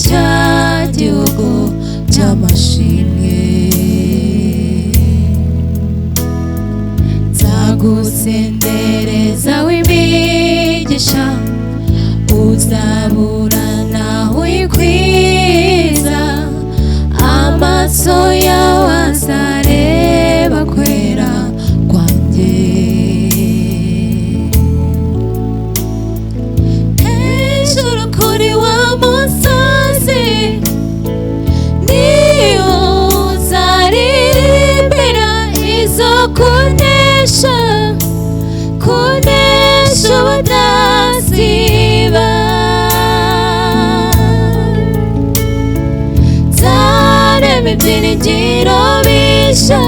cya gihugu cy'amashimwe. Nzagusendereza w'imigisha, uzaburana wikwiza, amaso yawe azareba kwera kwanjye. Hejuru kuri wa musozi niho uzaririmbira izo kunesha, kunesha ubudasiba. Nzarema ibyiringiro bishya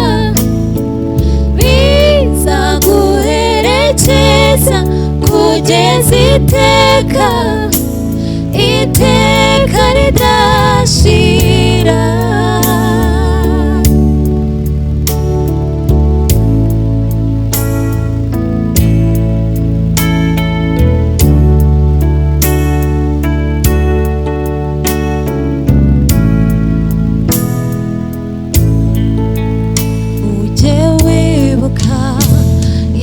bizaguherekeza kugeza iteka, iteka ridashira. Ujye wibuka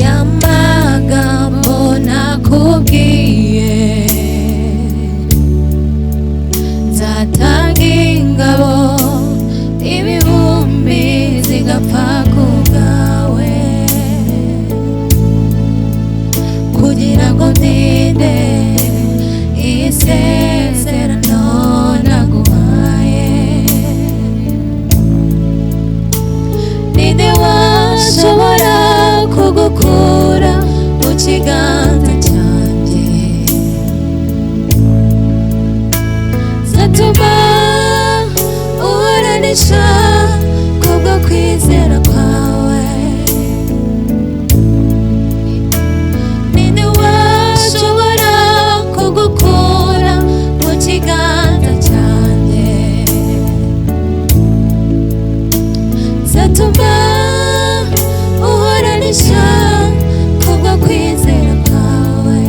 ya magambo nakubwiye, nzatanga ingabo ibihumbi zigapfa ku bwawe, kugira ngo ndinde isezerano naguhaye. Ninde washobora kugukura mu kiganza cyanjye? Zatuma uburanisha kubwo kwizera kwawe. Ninde washobora kugukura mu kiganza cyanjye? Zatuma uburanisha kubwo kwizera kwawe.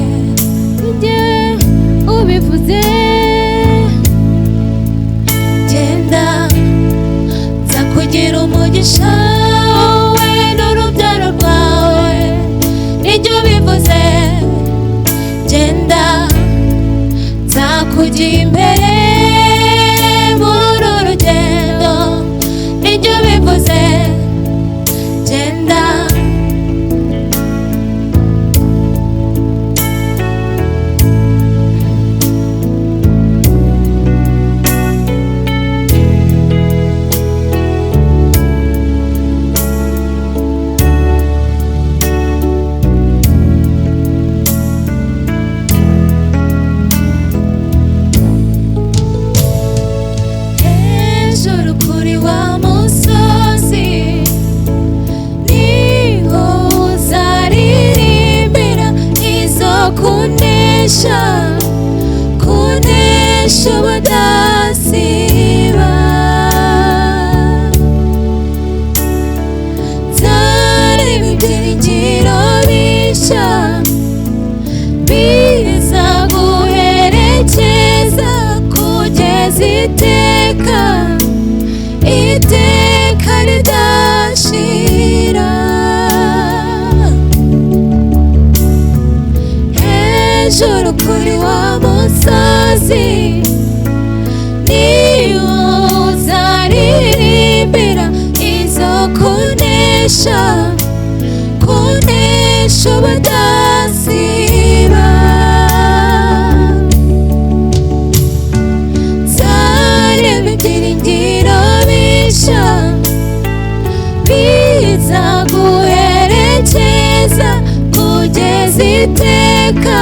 Ujye ubivuze, genda nzakugira umugisha wowe n'urubyaro rwawe. Nijye ubivuze, genda nzakujya imbere muri uru rugendo. Nijye ubivuze, genda. Hejuru kuri wa musozi niho uzaririmbira izo kunesha, kunesha ubudasiba. Nzarema ibyiringiro bishya bizaguherekeza kugeza iteka, iteka ridashira. Hejuru kuri wa musozi niho uzaririmbira izo kunesha, kunesha ubudasiba. Nzarema ibyiringiro bishya bizaguherekeza kugeza iteka,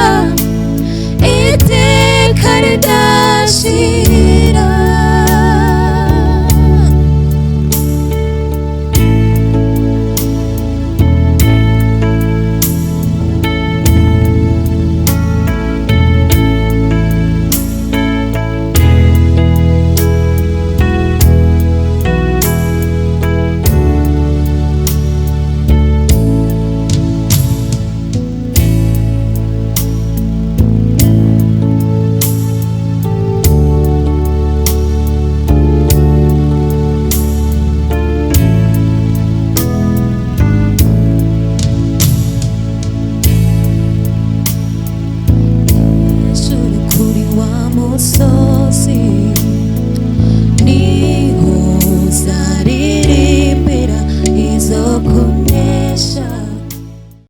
iteka ridashira. musozi niho uzaririmbira izo ku